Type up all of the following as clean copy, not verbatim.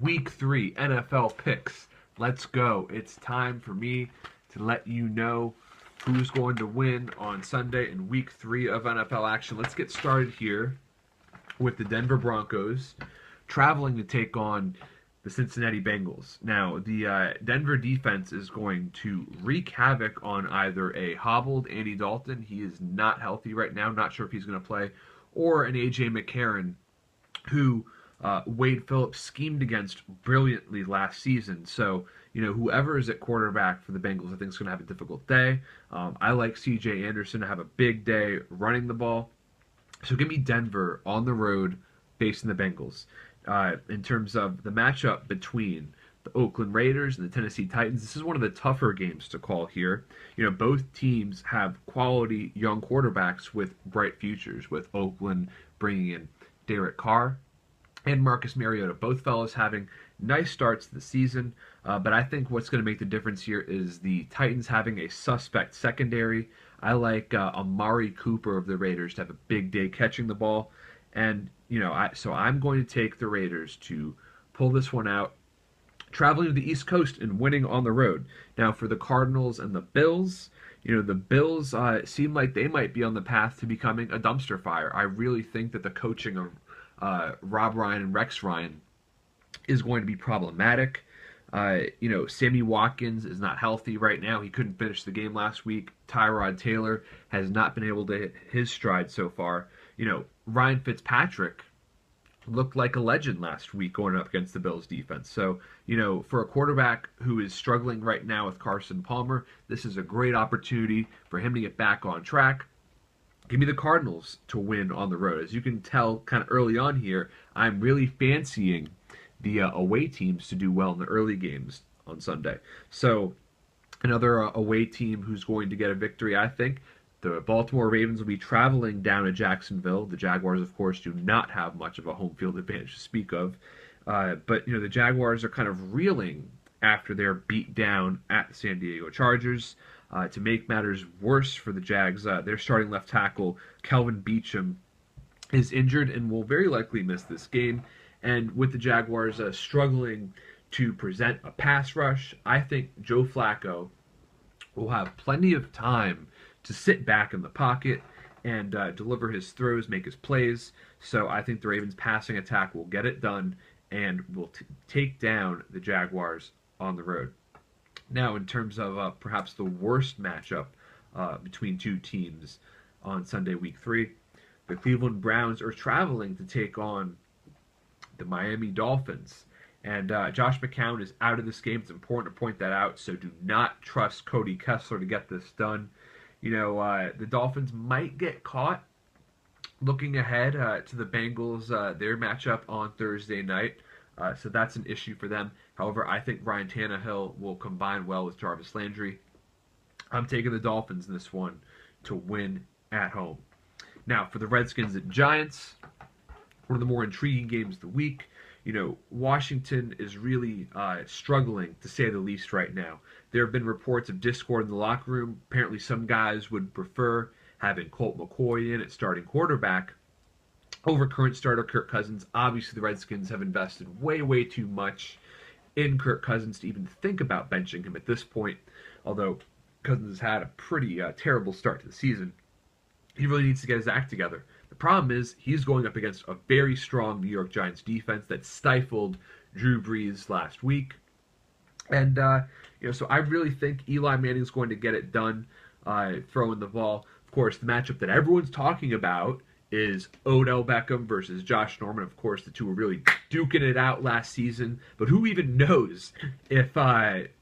Week 3 NFL picks. Let's go. It's time for me to let you know who's going to win on Sunday in Week 3 of NFL action. Let's get started here with the Denver Broncos traveling to take on the Cincinnati Bengals. Now, the Denver defense is going to wreak havoc on either a hobbled Andy Dalton, he is not healthy right now, not sure if he's going to play, or an A.J. McCarron, who Wade Phillips schemed against brilliantly last season. So, whoever is at quarterback for the Bengals, I think is going to have a difficult day. I like C.J. Anderson to have a big day running the ball. So give me Denver on the road facing the Bengals. In terms of the matchup between the Oakland Raiders and the Tennessee Titans, this is one of the tougher games to call here. Both teams have quality young quarterbacks with bright futures, with Oakland bringing in Derek Carr and Marcus Mariota, both fellows having nice starts to the season. But I think what's going to make the difference here is the Titans having a suspect secondary. I like Amari Cooper of the Raiders to have a big day catching the ball. And, so I'm going to take the Raiders to pull this one out, traveling to the East Coast and winning on the road. Now, for the Cardinals and the Bills, the Bills seem like they might be on the path to becoming a dumpster fire. I really think that the coaching of Rob Ryan and Rex Ryan is going to be problematic. Sammy Watkins is not healthy right now. He couldn't finish the game last week. Tyrod Taylor has not been able to hit his stride so far. Ryan Fitzpatrick looked like a legend last week going up against the Bills defense. So, for a quarterback who is struggling right now with Carson Palmer, this is a great opportunity for him to get back on track. Give me the Cardinals to win on the road. As you can tell kind of early on here, I'm really fancying the away teams to do well in the early games on Sunday. So another away team who's going to get a victory, I think. The Baltimore Ravens will be traveling down to Jacksonville. The Jaguars, of course, do not have much of a home field advantage to speak of. But, the Jaguars are kind of reeling after their beat down at the San Diego Chargers. To make matters worse for the Jags, their starting left tackle, Kelvin Beachum, is injured and will very likely miss this game. And with the Jaguars struggling to present a pass rush, I think Joe Flacco will have plenty of time to sit back in the pocket and deliver his throws, make his plays. So I think the Ravens' passing attack will get it done and will take down the Jaguars on the road. Now, in terms of perhaps the worst matchup between two teams on Sunday, Week 3, the Cleveland Browns are traveling to take on the Miami Dolphins. And Josh McCown is out of this game. It's important to point that out, so do not trust Cody Kessler to get this done. The Dolphins might get caught looking ahead to the Bengals, their matchup on Thursday night. So that's an issue for them. However, I think Ryan Tannehill will combine well with Jarvis Landry. I'm taking the Dolphins in this one to win at home. Now, for the Redskins at Giants, one of the more intriguing games of the week. Washington is really struggling, to say the least, right now. There have been reports of discord in the locker room. Apparently, some guys would prefer having Colt McCoy in at starting quarterback over current starter Kirk Cousins. Obviously, the Redskins have invested way, way too much in Kirk Cousins to even think about benching him at this point, although Cousins has had a pretty terrible start to the season. He really needs to get his act together. The problem is he's going up against a very strong New York Giants defense that stifled Drew Brees last week. And, so I really think Eli Manning's going to get it done throwing the ball. Of course, the matchup that everyone's talking about is Odell Beckham versus Josh Norman. Of course, the two were really duking it out last season. But who even knows if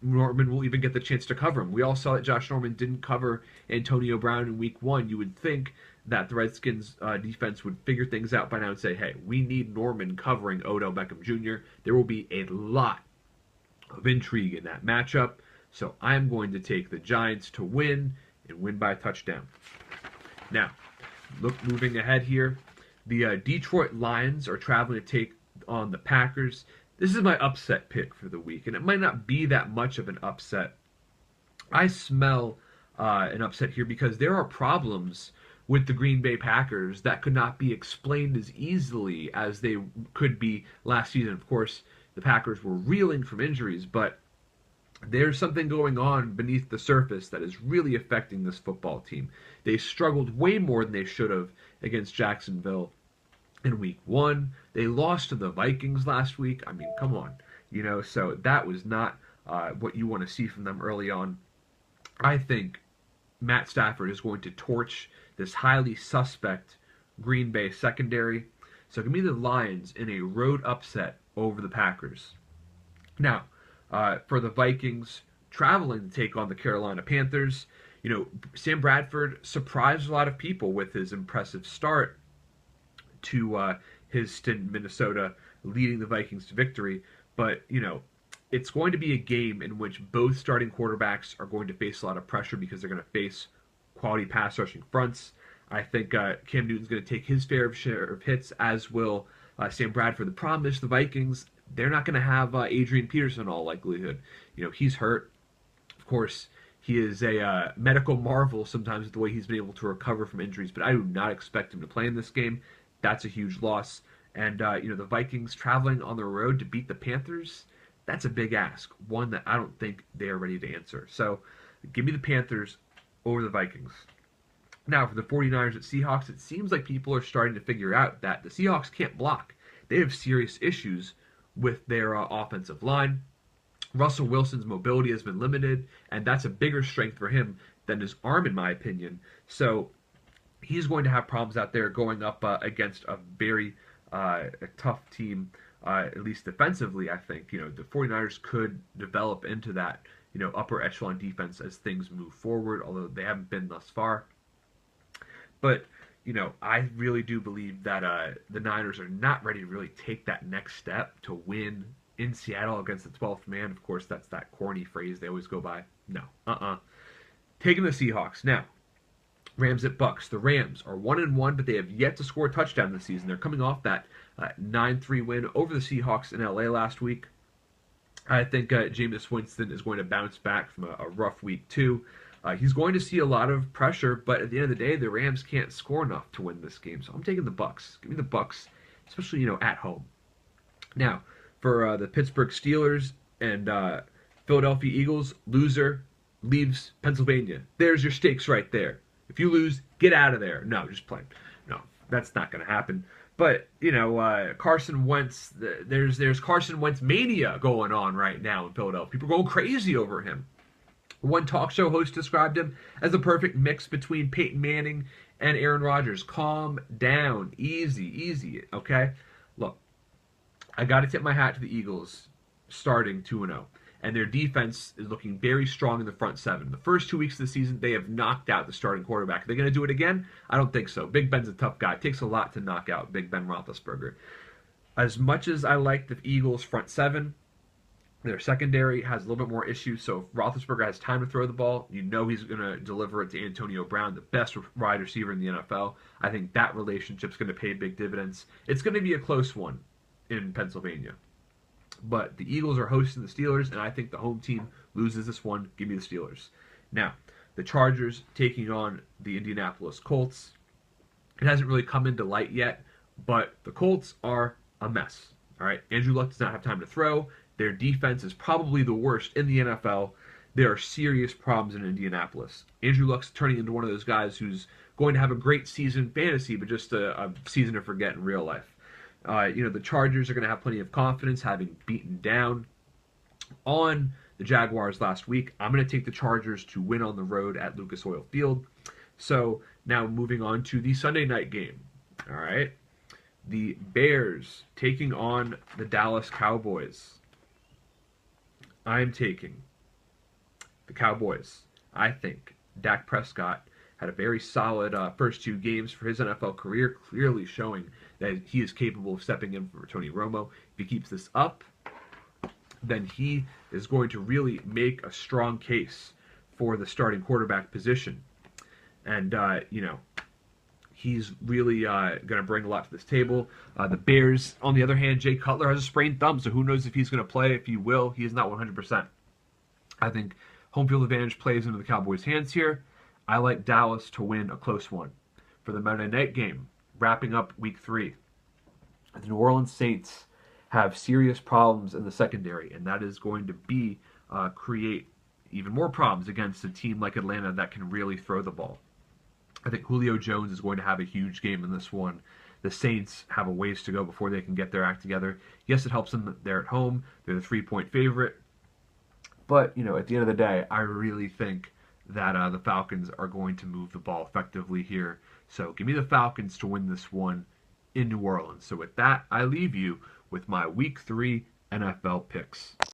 Norman will even get the chance to cover him? We all saw that Josh Norman didn't cover Antonio Brown in Week 1. You would think that the Redskins defense would figure things out by now and say, hey, we need Norman covering Odell Beckham Jr. There will be a lot of intrigue in that matchup. So I'm going to take the Giants to win and win by a touchdown. Now, moving ahead here, the Detroit Lions are traveling to take on the Packers. This is my upset pick for the week, and it might not be that much of an upset. I smell an upset here because there are problems with the Green Bay Packers that could not be explained as easily as they could be last season. Of course, the Packers were reeling from injuries, but there's something going on beneath the surface that is really affecting this football team. They struggled way more than they should have against Jacksonville in week 1. They lost to the Vikings last week. I mean, come on. So that was not what you want to see from them early on. I think Matt Stafford is going to torch this highly suspect Green Bay secondary. So give me the Lions in a road upset over the Packers. Now, for the Vikings traveling to take on the Carolina Panthers, Sam Bradford surprised a lot of people with his impressive start to his stint in Minnesota, leading the Vikings to victory. But, it's going to be a game in which both starting quarterbacks are going to face a lot of pressure because they're going to face quality pass rushing fronts. I think Cam Newton's going to take his fair share of hits, as will Sam Bradford. The problem is the Vikings, they're not going to have Adrian Peterson in all likelihood. He's hurt. Of course, he is a medical marvel sometimes with the way he's been able to recover from injuries, but I do not expect him to play in this game. That's a huge loss. And, the Vikings traveling on the road to beat the Panthers, that's a big ask. One that I don't think they are ready to answer. So give me the Panthers over the Vikings. Now, for the 49ers at Seahawks, it seems like people are starting to figure out that the Seahawks can't block. They have serious issues with their offensive line. Russell Wilson's mobility has been limited, and that's a bigger strength for him than his arm, in my opinion. So he's going to have problems out there going up against a very tough team, at least defensively, I think. The 49ers could develop into that, upper echelon defense as things move forward, although they haven't been thus far. But, I really do believe that the Niners are not ready to really take that next step to win in Seattle against the 12th man. Of course, that's that corny phrase they always go by. No. Taking the Seahawks. Now, Rams at Bucks. The Rams are 1-1, but they have yet to score a touchdown this season. They're coming off that 9-3 win over the Seahawks in LA last week. I think Jameis Winston is going to bounce back from a rough week 2. He's going to see a lot of pressure, but at the end of the day, the Rams can't score enough to win this game. So I'm taking the Bucks. Give me the Bucks, especially at home. Now, for the Pittsburgh Steelers and Philadelphia Eagles, loser leaves Pennsylvania. There's your stakes right there. If you lose, get out of there. No, just playing. No, that's not going to happen. But, Carson Wentz, there's Carson Wentz mania going on right now in Philadelphia. People are going crazy over him. One talk show host described him as the perfect mix between Peyton Manning and Aaron Rodgers. Calm down. Easy, okay? Look, I got to tip my hat to the Eagles starting 2-0. And their defense is looking very strong in the front seven. The first 2 weeks of the season, they have knocked out the starting quarterback. Are they going to do it again? I don't think so. Big Ben's a tough guy. It takes a lot to knock out Big Ben Roethlisberger. As much as I like the Eagles' front seven, their secondary has a little bit more issues. So if Roethlisberger has time to throw the ball, he's going to deliver it to Antonio Brown, the best wide receiver in the NFL. I think that relationship's going to pay big dividends. It's going to be a close one in Pennsylvania. But the Eagles are hosting the Steelers, and I think the home team loses this one. Give me the Steelers. Now, the Chargers taking on the Indianapolis Colts. It hasn't really come into light yet, but the Colts are a mess. All right, Andrew Luck does not have time to throw. Their defense is probably the worst in the NFL. There are serious problems in Indianapolis. Andrew Luck's turning into one of those guys who's going to have a great season in fantasy, but just a season to forget in real life. The Chargers are going to have plenty of confidence, having beaten down on the Jaguars last week. I'm going to take the Chargers to win on the road at Lucas Oil Field. So now moving on to the Sunday night game. All right, the Bears taking on the Dallas Cowboys. I'm taking the Cowboys. I think Dak Prescott had a very solid first 2 games for his NFL career, clearly showing that he is capable of stepping in for Tony Romo. If he keeps this up, then he is going to really make a strong case for the starting quarterback position. And, he's really going to bring a lot to this table. The Bears, on the other hand, Jay Cutler has a sprained thumb, so who knows if he's going to play. If he will, he is not 100%. I think home field advantage plays into the Cowboys' hands here. I like Dallas to win a close one. For the Monday night game, wrapping up week 3, the New Orleans Saints have serious problems in the secondary, and that is going to be create even more problems against a team like Atlanta that can really throw the ball. I think Julio Jones is going to have a huge game in this one. The Saints have a ways to go before they can get their act together. Yes, it helps them that they're at home. They're the 3-point favorite. But, at the end of the day, I really think that the Falcons are going to move the ball effectively here. So give me the Falcons to win this one in New Orleans. So with that, I leave you with my Week 3 NFL picks.